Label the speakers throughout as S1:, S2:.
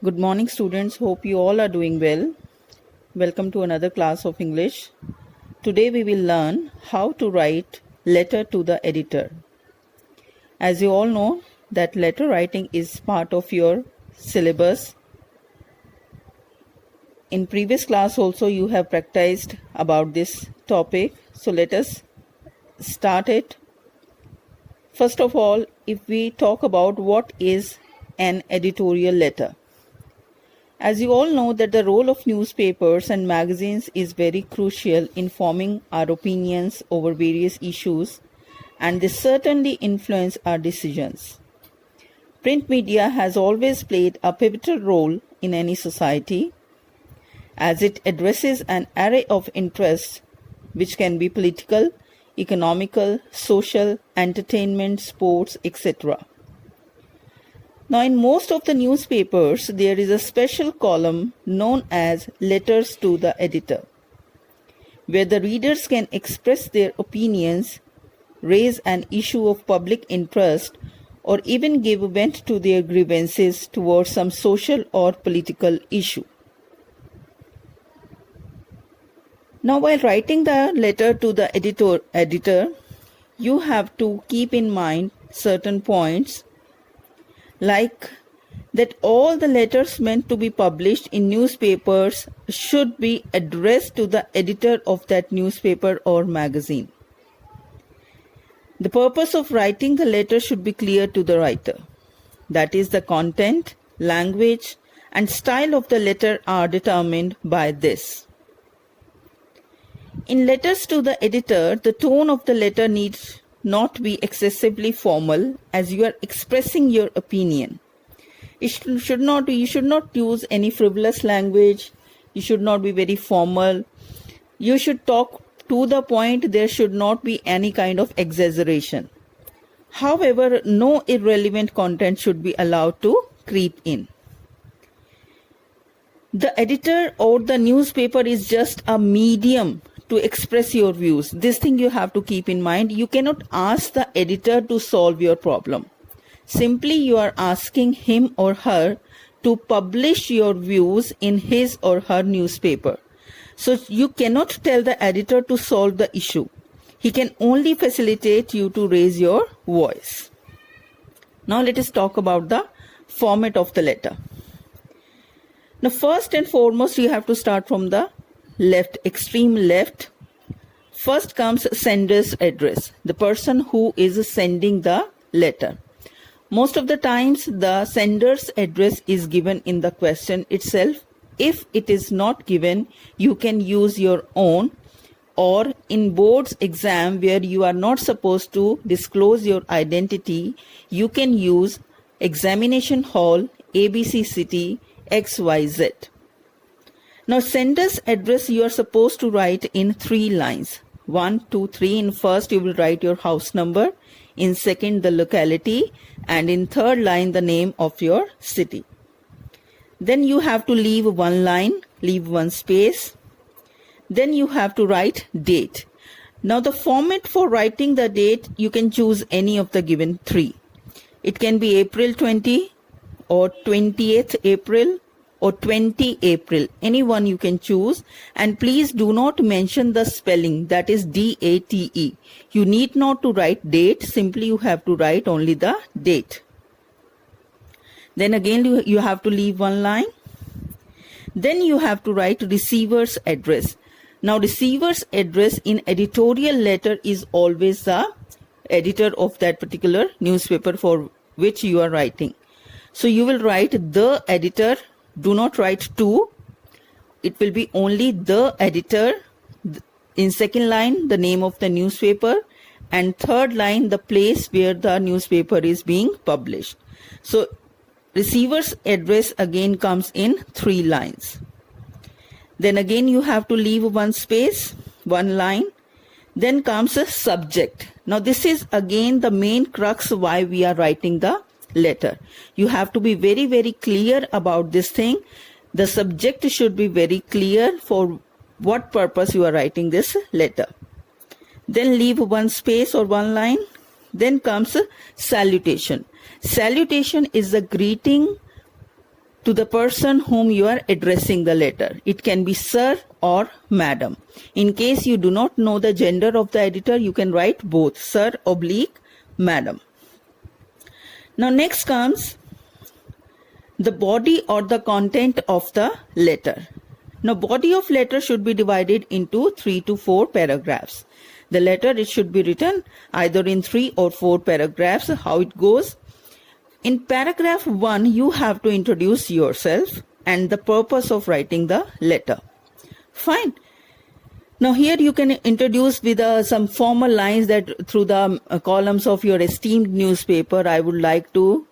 S1: Good morning, students. Hope you all are doing well. Welcome to another class of English. Today we will learn how to write letter to the editor. As you all know that letter writing is part of your syllabus. In previous class also you have practiced about this topic. So let us start it. First of all, if we talk about what is an editorial letter. As you all know that the role of newspapers and magazines is very crucial in forming our opinions over various issues, and they certainly influence our decisions. Print media has always played a pivotal role in any society as it addresses an array of interests which can be political, economical, social, entertainment, sports, etc. Now, in most of the newspapers, there is a special column known as Letters to the Editor, where the readers can express their opinions, raise an issue of public interest, or even give vent to their grievances towards some social or political issue. Now, while writing the letter to the editor, you have to keep in mind certain points, like that all the letters meant to be published in newspapers should be addressed to the editor of that newspaper or magazine. The purpose of writing the letter should be clear to the writer. That is, the content, language, and style of the letter are determined by this. In letters to the editor, the tone of the letter needs not be excessively formal, as you are expressing your opinion. You should not use any frivolous language. You should not be very formal. You should talk to the point. There should not be any kind of exaggeration. However, no irrelevant content should be allowed to creep in. The editor or the newspaper is just a medium to express your views. This thing you have to keep in mind. You cannot ask the editor to solve your problem. Simply you are asking him or her to publish your views in his or her newspaper. So you cannot tell the editor to solve the issue. He can only facilitate you to raise your voice. Now let us talk about the format of the letter. Now first and foremost, you have to start from the left, extreme left. First comes sender's address, the person who is sending the letter. Most of the times the sender's address is given in the question itself. If it is not given, you can use your own, or in board's exam where you are not supposed to disclose your identity, you can use examination hall, ABC City, XYZ. Now, sender's address you are supposed to write in 3 lines. 1, 2, 3. In first, you will write your house number. In second, the locality. And in third line, the name of your city. Then you have to leave 1 line, leave 1 space. Then you have to write date. Now, the format for writing the date, you can choose any of the given 3. It can be April 20 or 20th April, or 20 April, any one you can choose, and please do not mention the spelling, that is DATE. You need not to write date, simply you have to write only the date. Then again you have to leave 1 line. Then you have to write receiver's address. Now receiver's address in editorial letter is always the editor of that particular newspaper for which you are writing. So you will write the editor. Do not write to. It will be only the editor. In second line, the name of the newspaper. And third line, the place where the newspaper is being published. So, receiver's address again comes in 3 lines. Then again you have to leave 1 space, 1 line. Then comes a subject. Now this is again the main crux why we are writing the letter. You have to be very, very clear about this thing. The subject should be very clear for what purpose you are writing this letter. Then leave 1 space or 1 line. Then comes salutation. Salutation is the greeting to the person whom you are addressing the letter. It can be sir or madam. In case you do not know the gender of the editor, you can write both, sir oblique madam. Now next comes the body or the content of the letter. Now body of letter should be divided into 3 to 4 paragraphs. The letter, it should be written either in 3 or 4 paragraphs. How it goes? In paragraph 1, you have to introduce yourself and the purpose of writing the letter. Fine. Now here you can introduce with some formal lines that through the columns of your esteemed newspaper, I would like to,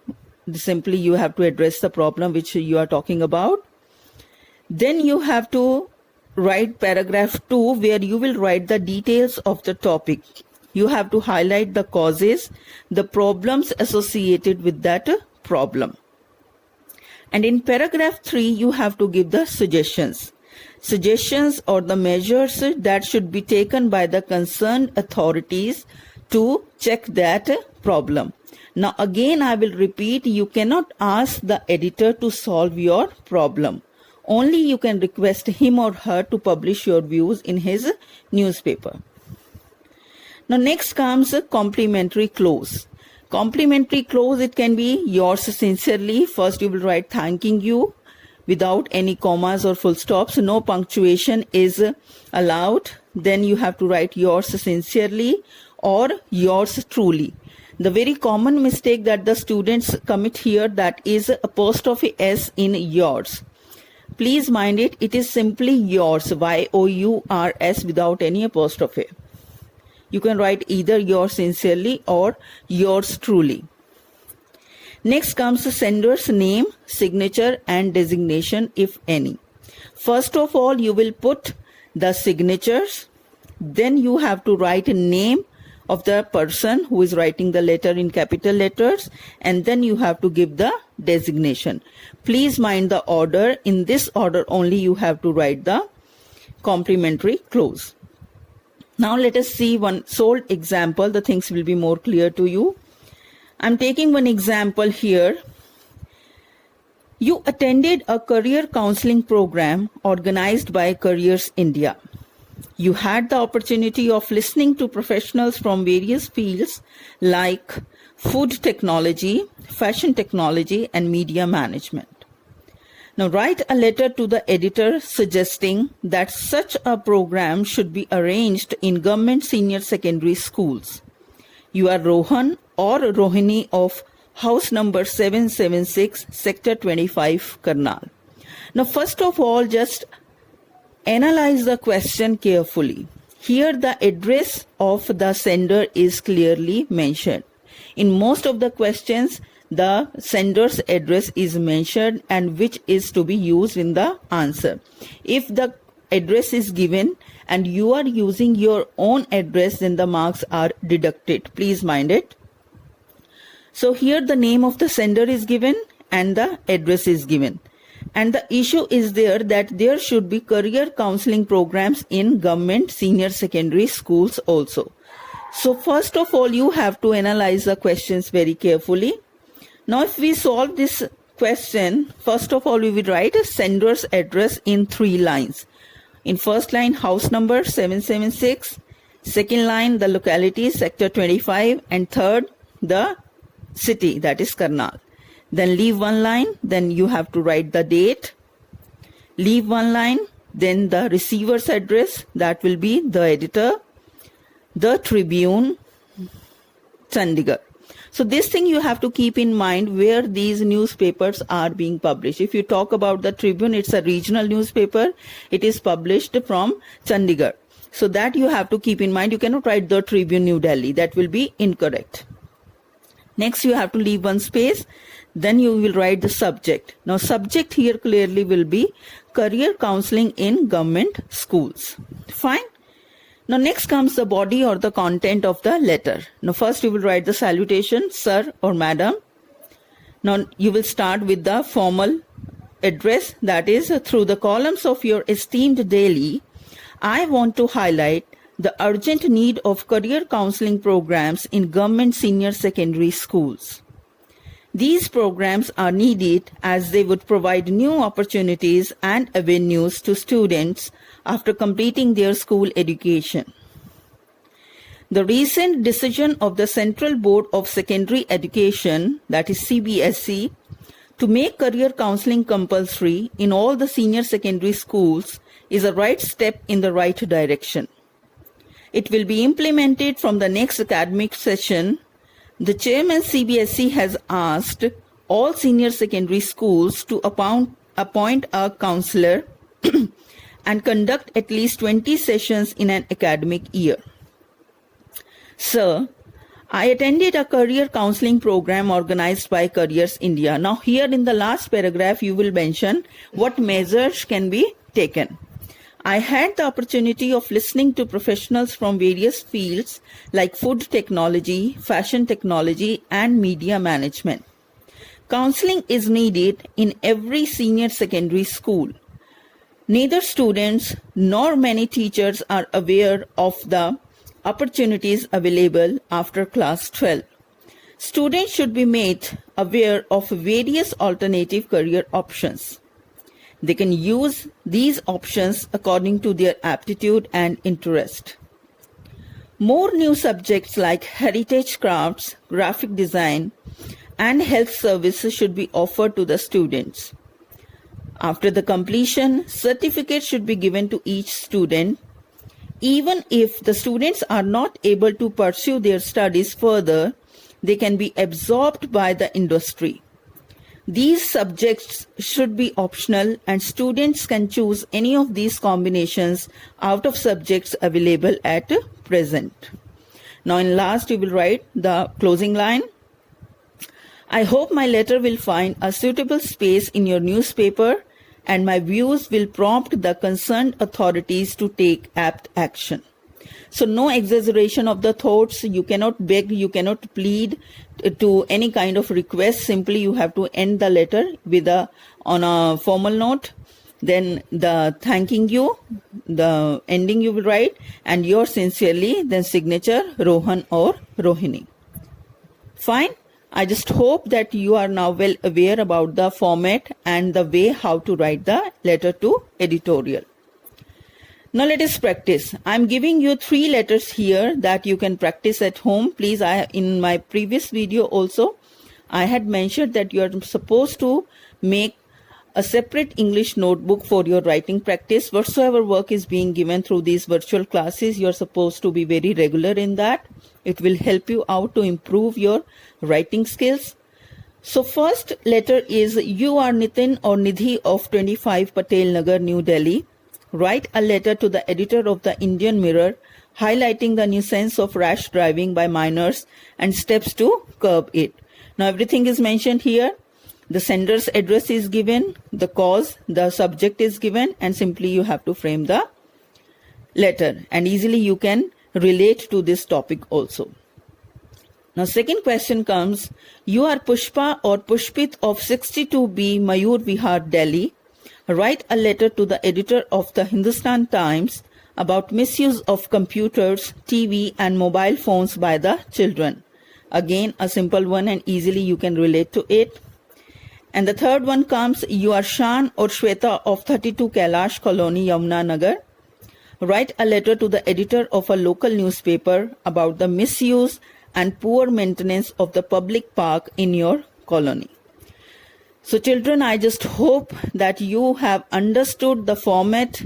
S1: simply you have to address the problem which you are talking about. Then you have to write paragraph 2 where you will write the details of the topic. You have to highlight the causes, the problems associated with that problem. And in paragraph 3, you have to give the suggestions. Suggestions or the measures that should be taken by the concerned authorities to check that problem. Now again, I will repeat, you cannot ask the editor to solve your problem. Only you can request him or her to publish your views in his newspaper. Now next comes a complimentary clause. Complimentary clause, it can be yours sincerely. First you will write thanking you without any commas or full stops. No punctuation is allowed. Then you have to write yours sincerely or yours truly. The very common mistake that the students commit here, that is apostrophe s in yours. Please mind it, it is simply yours, Y-O-U-R-S without any apostrophe. You can write either yours sincerely or yours truly. Next comes the sender's name, signature and designation, if any. First of all, you will put the signatures. Then you have to write a name of the person who is writing the letter in capital letters. And then you have to give the designation. Please mind the order. In this order only you have to write the complimentary clause. Now let us see one sole example. The things will be more clear to you. I'm taking one example here. You attended a career counseling program organized by Careers India. You had the opportunity of listening to professionals from various fields like food technology, fashion technology, and media management. Now write a letter to the editor suggesting that such a program should be arranged in government senior secondary schools. You are Rohan or Rohini of house number 776, sector 25, Karnal. Now first of all, just analyze the question carefully. Here the address of the sender is clearly mentioned. In most of the questions, the sender's address is mentioned and which is to be used in the answer. If the address is given and you are using your own address, then the marks are deducted. Please mind it. So here the name of the sender is given and the address is given. And the issue is there that there should be career counseling programs in government senior secondary schools also. So first of all, you have to analyze the questions very carefully. Now if we solve this question, first of all we will write a sender's address in 3 lines. In first line, house number 776, second line, the locality sector 25, and third, the city, that is Karnal. Then leave one line, then you have to write the date, leave one line, then the receiver's address, that will be the editor, the Tribune, Chandigarh. So this thing you have to keep in mind where these newspapers are being published. If you talk about the Tribune, it's a regional newspaper. It is published from Chandigarh. So that you have to keep in mind. You cannot write the Tribune New Delhi. That will be incorrect. Next, you have to leave one space. Then you will write the subject. Now subject here clearly will be career counseling in government schools. Fine. Now next comes the body or the content of the letter. Now first you will write the salutation, sir or madam. Now you will start with the formal address, that is through the columns of your esteemed daily. I want to highlight the urgent need of career counseling programs in government senior secondary schools. These programs are needed as they would provide new opportunities and avenues to students after completing their school education. The recent decision of the Central Board of Secondary Education, that is CBSE, to make career counseling compulsory in all the senior secondary schools is a right step in the right direction. It will be implemented from the next academic session. The chairman CBSE has asked all senior secondary schools to appoint a counselor and conduct at least 20 sessions in an academic year. Sir, I attended a career counseling program organized by Careers India. Now here in the last paragraph you will mention what measures can be taken. I had the opportunity of listening to professionals from various fields like food technology, fashion technology, and media management. Counseling is needed in every senior secondary school. Neither students nor many teachers are aware of the opportunities available after class 12. Students should be made aware of various alternative career options. They can use these options according to their aptitude and interest. More new subjects like heritage crafts, graphic design, and health services should be offered to the students. After the completion, certificates should be given to each student. Even if the students are not able to pursue their studies further, they can be absorbed by the industry. These subjects should be optional and students can choose any of these combinations out of subjects available at present. Now in last you will write the closing line. I hope my letter will find a suitable space in your newspaper and my views will prompt the concerned authorities to take apt action. So no exaggeration of the thoughts. You cannot beg, you cannot plead to any kind of request. Simply you have to end the letter with on a formal note. Then the thanking you, the ending you will write, and yours sincerely, then signature Rohan or Rohini. Fine. I just hope that you are now well aware about the format and the way how to write the letter to editorial. Now let us practice. I am giving you 3 letters here that you can practice at home. Please, in my previous video also, I had mentioned that you are supposed to make a separate English notebook for your writing practice. Whatsoever work is being given through these virtual classes, you are supposed to be very regular in that. It will help you out to improve your writing skills. So first letter is you are Nitin or Nidhi of 25 Patel Nagar, New Delhi. Write a letter to the editor of the Indian Mirror highlighting the nuisance of rash driving by minors and steps to curb it. Now everything is mentioned here. The sender's address is given, the cause, the subject is given, and simply you have to frame the letter and easily you can relate to this topic also. Now second question comes, you are Pushpa or Pushpit of 62B Mayur Vihar, Delhi. Write a letter to the editor of the Hindustan Times about misuse of computers, TV and mobile phones by the children. Again, a simple one and easily you can relate to it. And the third one comes, you are Shan or Shweta of 32 Kailash Colony, Yamuna Nagar. Write a letter to the editor of a local newspaper about the misuse and poor maintenance of the public park in your colony. So children, I just hope that you have understood the format,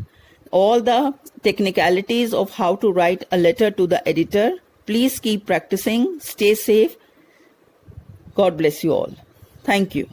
S1: all the technicalities of how to write a letter to the editor. Please keep practicing. Stay safe. God bless you all. Thank you.